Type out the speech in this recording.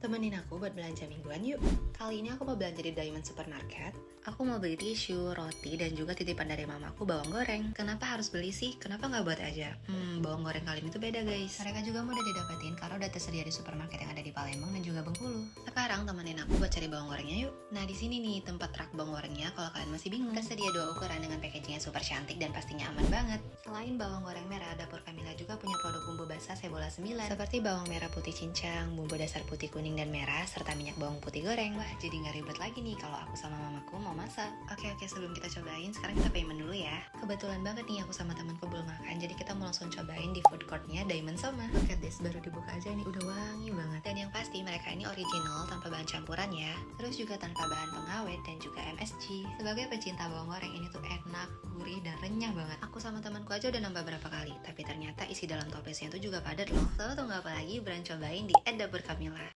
Temenin aku buat belanja mingguan yuk. Kali ini aku mau belanja di Diamond Supermarket. Aku mau beli tisu, roti, dan juga titipan dari mamaku bawang goreng. Kenapa harus beli sih? Kenapa nggak buat aja? Bawang goreng kali ini tuh beda guys. Mereka juga mudah didapetin karena udah tersedia di supermarket yang ada di Palembang dan juga Bengkulu. Sekarang temenin aku buat cari bawang gorengnya yuk. Nah di sini nih tempat rak bawang gorengnya kalau kalian masih bingung. Tersedia 2 ukuran dengan packagingnya super cantik dan pastinya aman banget. Selain bawang goreng merah, Dapur Kamila juga punya produk bumbu basah Sebola 9 seperti bawang merah putih cincang, bumbu dasar putih kuning dan merah, serta minyak bawang putih goreng. Wah, jadi nggak ribet lagi nih kalau aku sama mamaku mau masak. Oke, sebelum kita cobain, sekarang kita payment dulu ya. Kebetulan banget nih aku sama temanku belum makan, jadi kita mau langsung cobain di food courtnya Diamond Soma. Look at this, baru dibuka aja nih udah wangi banget. Dan yang pasti mereka ini original tanpa bahan campuran ya. Terus juga tanpa bahan pengawet dan juga MSG. Sebagai pecinta bawang goreng ini tuh enak, gurih dan renyah banget. Aku sama temanku aja udah nambah berapa kali, tapi ternyata isi dalam toppesnya itu juga padat loh. So tunggu apa lagi, Bran cobain di @dapurkamila.